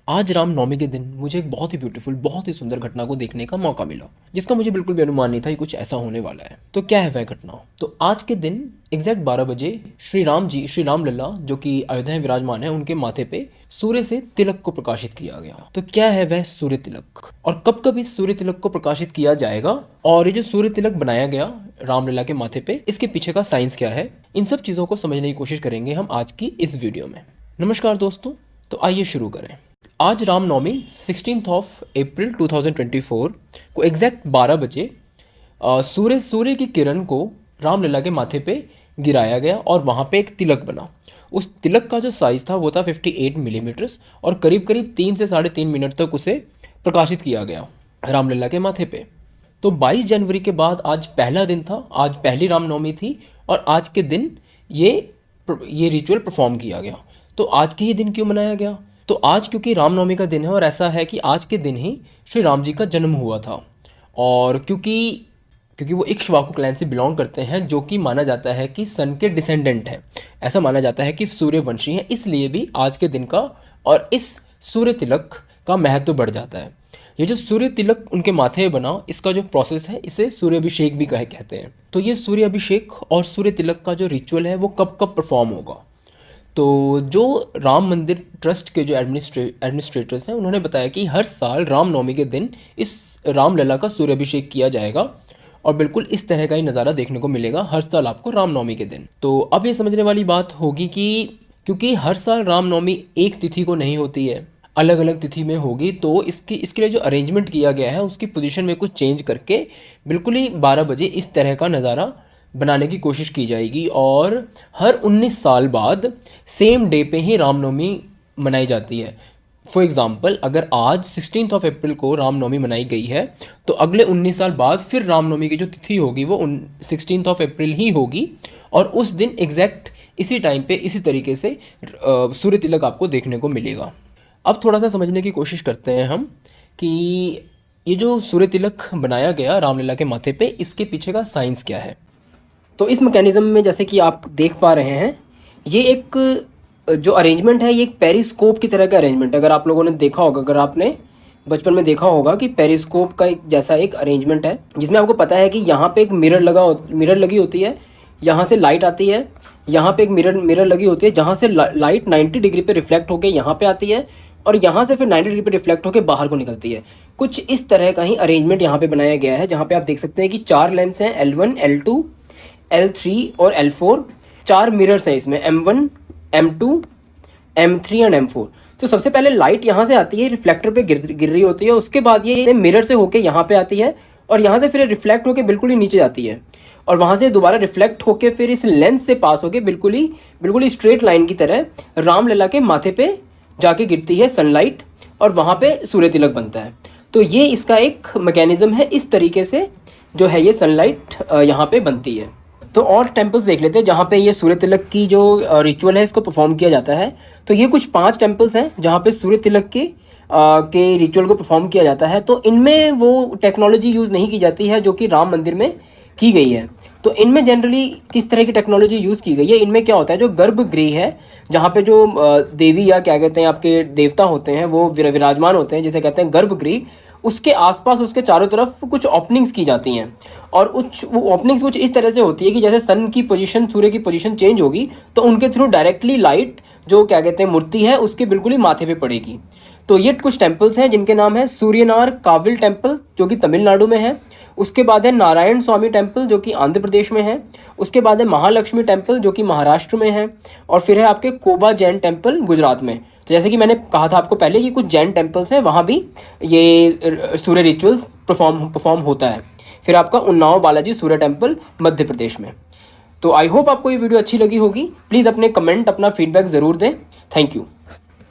आज रामनवमी के दिन मुझे एक बहुत ही ब्यूटीफुल, बहुत ही सुंदर घटना को देखने का मौका मिला, जिसका मुझे बिल्कुल भी अनुमान नहीं था कि कुछ ऐसा होने वाला है। तो क्या है वह घटना? तो आज के दिन एग्जैक्ट 12 बजे श्री राम जी, श्री राम लल्ला जो कि अयोध्या में विराजमान है, उनके माथे पे सूर्य से तिलक को प्रकाशित किया गया। तो क्या है वह सूर्य तिलक और कब कब इस सूर्य तिलक को प्रकाशित किया जाएगा, और ये जो सूर्य तिलक बनाया गया रामलला के माथे पे, इसके पीछे का साइंस क्या है, इन सब चीजों को समझने की कोशिश करेंगे हम आज की इस वीडियो में। नमस्कार दोस्तों, तो आइए शुरू करें। आज रामनवमी 16 अप्रैल 2024 को एग्जैक्ट 12 बजे सूर्य की किरण को रामलला के माथे पे गिराया गया और वहाँ पे एक तिलक बना। उस तिलक का जो साइज़ था वो था 58 मिलीमीटर और करीब करीब 3 से 3.5 मिनट तक उसे प्रकाशित किया गया रामलला के माथे पे। तो 22 जनवरी के बाद आज पहला दिन था, आज पहली रामनवमी थी और आज के दिन ये रिचुअल परफॉर्म किया गया। तो आज के ही दिन क्यों मनाया गया? तो आज क्योंकि रामनवमी का दिन है और ऐसा है कि आज के दिन ही श्री राम जी का जन्म हुआ था। और क्योंकि वो इक्ष्वाकु क्लैन से बिलोंग करते हैं, जो कि माना जाता है कि सन के डिसेंडेंट हैं, ऐसा माना जाता है कि सूर्यवंशी हैं, इसलिए भी आज के दिन का और इस सूर्य तिलक का महत्व बढ़ जाता है। ये जो सूर्य तिलक उनके माथे बना, इसका जो प्रोसेस है इसे सूर्य अभिषेक भी कहते हैं। तो ये सूर्य अभिषेक और सूर्य तिलक का जो रिचुअल है वो कब कब परफॉर्म होगा? तो जो राम मंदिर ट्रस्ट के जो एडमिनिस्ट्रेटर्स हैं, उन्होंने बताया कि हर साल रामनवमी के दिन इस रामलला का सूर्याभिषेक किया जाएगा और बिल्कुल इस तरह का ही नज़ारा देखने को मिलेगा हर साल आपको रामनवमी के दिन। तो अब ये समझने वाली बात होगी कि क्योंकि हर साल रामनवमी एक तिथि को नहीं होती है, अलग अलग तिथि में होगी, तो इसके लिए जो अरेंजमेंट किया गया है उसकी पोजीशन में कुछ चेंज करके बिल्कुल ही 12 बजे इस तरह का नज़ारा बनाने की कोशिश की जाएगी। और हर 19 साल बाद सेम डे पे ही रामनवमी मनाई जाती है। फॉर एग्ज़ाम्पल, अगर आज 16 अप्रैल को रामनवमी मनाई गई है तो अगले 19 साल बाद फिर रामनवमी की जो तिथि होगी वो 16 अप्रैल ही होगी और उस दिन एग्जैक्ट इसी टाइम पे इसी तरीके से सूर्य तिलक आपको देखने को मिलेगा। अब थोड़ा सा समझने की कोशिश करते हैं हम कि ये जो सूर्य तिलक बनाया गया रामलला के माथे पे, इसके पीछे का साइंस क्या है। तो इस मैकेनिज़्म में जैसे कि आप देख पा रहे हैं, ये एक जो अरेंजमेंट है ये एक पेरिस्कोप की तरह का अरेंजमेंट है। अगर आप लोगों ने देखा होगा, अगर आपने बचपन में देखा होगा कि पेरिस्कोप का एक जैसा एक अरेंजमेंट है, जिसमें आपको पता है कि यहाँ पे एक मिरर लगी होती है, यहाँ से लाइट आती है, यहाँ पे एक मिरर लगी होती है जहाँ से लाइट 90 डिग्री पे रिफ्लेक्ट होकर यहाँ पे आती है और यहाँ से फिर 90 डिग्री पे रिफ्लेक्ट होकर बाहर को निकलती है। कुछ इस तरह का ही अरेंजमेंट यहाँ पे बनाया गया है, जहाँ पे आप देख सकते हैं कि 4 लेंस हैं, L1, L2, L3 और L4। 4 मिरर्स हैं इसमें, M1, M2, M3 and M4। तो सबसे पहले लाइट यहाँ से आती है, रिफ्लेक्टर पे गिर रही होती है, उसके बाद ये मिरर से होके यहाँ पे आती है और यहाँ से फिर रिफ्लेक्ट होके बिल्कुल ही नीचे जाती है और वहाँ से दोबारा रिफ्लेक्ट होके फिर इस लेंस से पास होके बिल्कुल ही स्ट्रेट लाइन की तरह रामलला के माथे पे जाके गिरती है सनलाइट और वहाँ पे सूर्य तिलक बनता है। तो ये इसका एक मैकेनिज़्म है, इस तरीके से जो है ये सनलाइट यहाँ पे बनती है। तो और टेम्पल्स देख लेते हैं जहाँ पे ये सूर्य तिलक की जो रिचुअल है इसको परफॉर्म किया जाता है। तो ये कुछ 5 टेम्पल्स हैं जहाँ पे सूर्य तिलक के रिचुअल को परफॉर्म किया जाता है। तो इनमें वो टेक्नोलॉजी यूज़ नहीं की जाती है जो कि राम मंदिर में की गई है। तो इनमें जनरली किस तरह की टेक्नोलॉजी यूज़ की गई है, इनमें क्या होता है, जो गर्भगृह है जहाँ पे जो देवी या क्या कहते हैं आपके देवता होते हैं वो विराजमान होते हैं, जिसे कहते हैं गर्भगृह, उसके आसपास उसके चारों तरफ कुछ ओपनिंग्स की जाती हैं और वो ओपनिंग्स कुछ इस तरह से होती है कि जैसे सन की पोजीशन, सूर्य की पोजीशन चेंज होगी तो उनके थ्रू डायरेक्टली लाइट जो क्या कहते हैं मूर्ति है उसके बिल्कुल ही माथे पे पड़ेगी। तो ये कुछ टेम्पल्स हैं जिनके नाम है सूर्यनार काविल टेम्पल जो कि तमिलनाडु में है, उसके बाद है नारायण स्वामी टेम्पल जो कि आंध्र प्रदेश में है, उसके बाद है महालक्ष्मी टेम्पल जो कि महाराष्ट्र में है, और फिर है आपके कोबा जैन टेम्पल गुजरात में। तो जैसे कि मैंने कहा था आपको पहले कि कुछ जैन टेम्पल्स हैं, वहाँ भी ये सूर्य रिचुअल्स परफॉर्म होता है। फिर आपका उन्नाव बालाजी सूर्य टेम्पल मध्य प्रदेश में। तो आई होप आपको ये वीडियो अच्छी लगी होगी। प्लीज़ अपने कमेंट, अपना फीडबैक ज़रूर दें। Thank you.